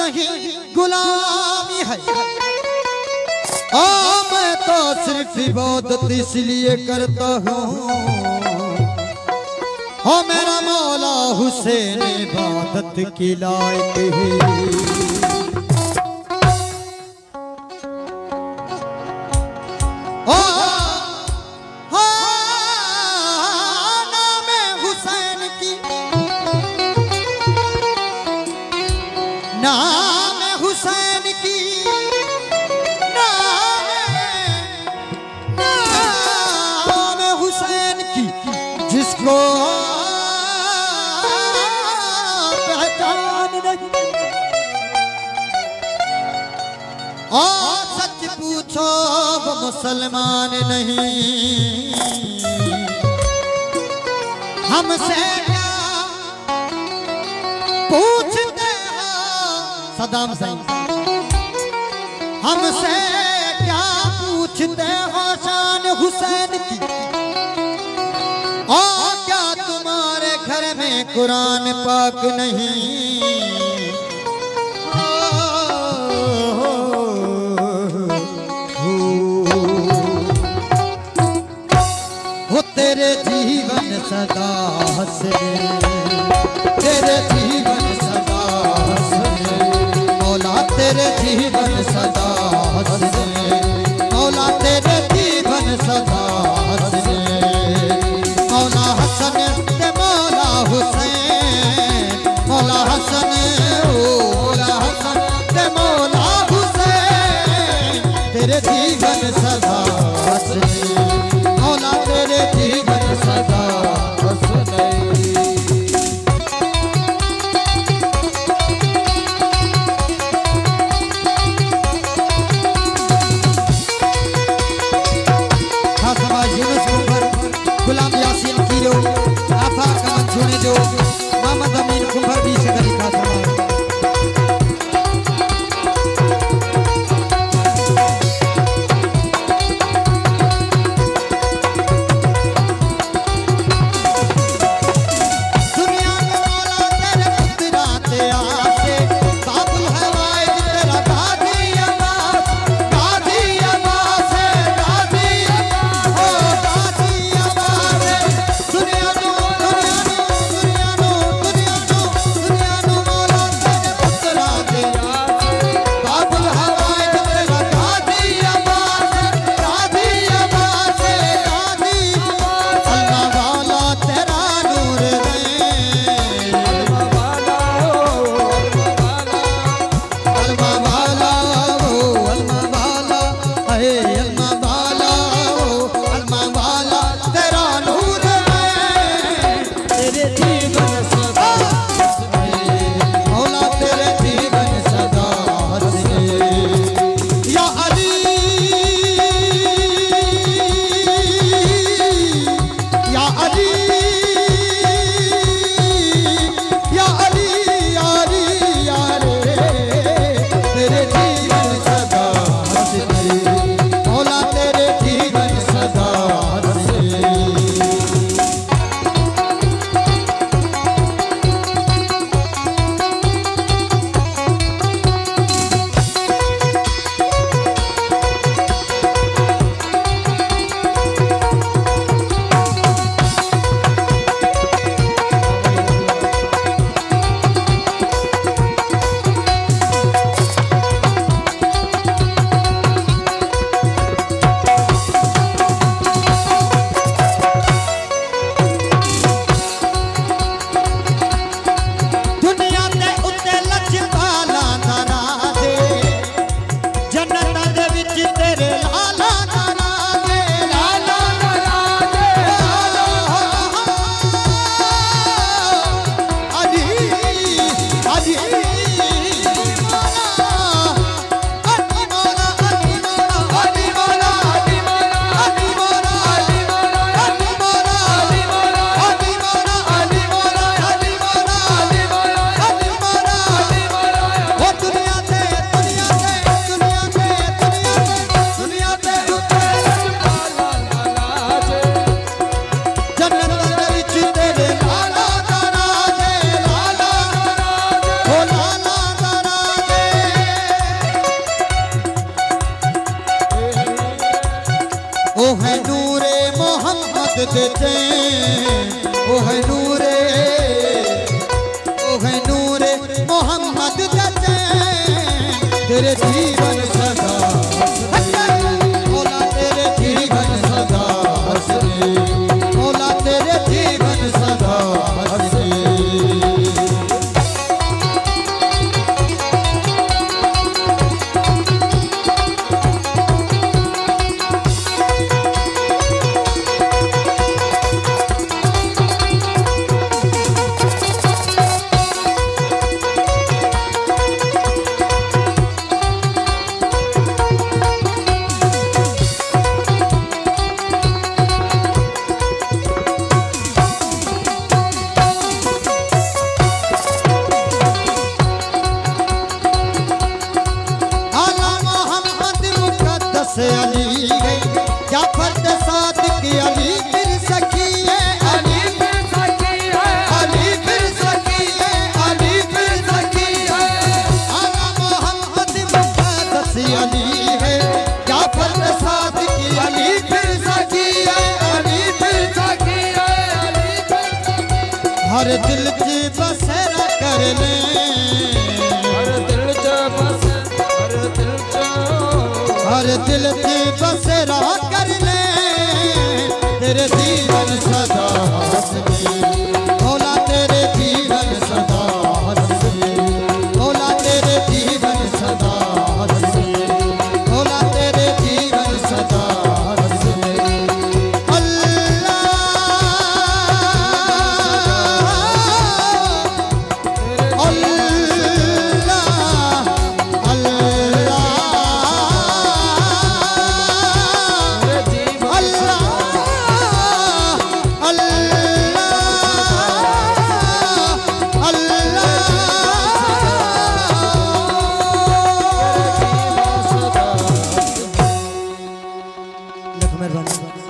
नहीं गुलामी है। मैं तो सिर्फ इबादत इसलिए करता हूँ, मेरा मौला हुसैन इबादत की लायक है। नाम हुसैन की, नाम हुसैन की, नाम हुसैन की, जिसको पहचान नहीं। और सच पूछो वो मुसलमान नहीं, हमसे क्या पूछते हो सदाम सही, हमसे क्या पूछते हो शान हुसैन की। और क्या तुम्हारे घर में कुरान पाक नहीं। हो तेरे जीवन सदा हंसने, तेरे जीवन सदा हंसने, मौला तेरे जीवन सदा हंसने, मौला तेरे जीवन सदा हंसने, मौला हसन ते मौला हुसैन, मौला हसन मौला हसन ते मौला हुसैन, तेरे जीवन सदा हंसने, मौला तेरे जीवन सदा हंसने। दे चैन ओ है नूरे मोहम्मद दे चैन तेरे जीवन सदा मौला तेरे जीवन सदा हंसदे मौला तेरे जीवन सदा हंसदे। अली है जाफर के साथ की अली फिर सखी है अली फिर सखी है अली फिर सखी है अली फिर सखी है आला मोहम्मद मुक़द्दस अली है जाफर के साथ की अली फिर सखी है अली फिर सखी है अली फिर हर दिल की बसेरा कर ले हर दिल की बसेरा कर ले तेरे जीवन सदा हंसदे मौला तेरे जीवन सदा हंसदे मौला तेरे जीवन सदा हंसदे मौला तेरे जीवन सदा हंसदे। अल्लाह मेहरबानी।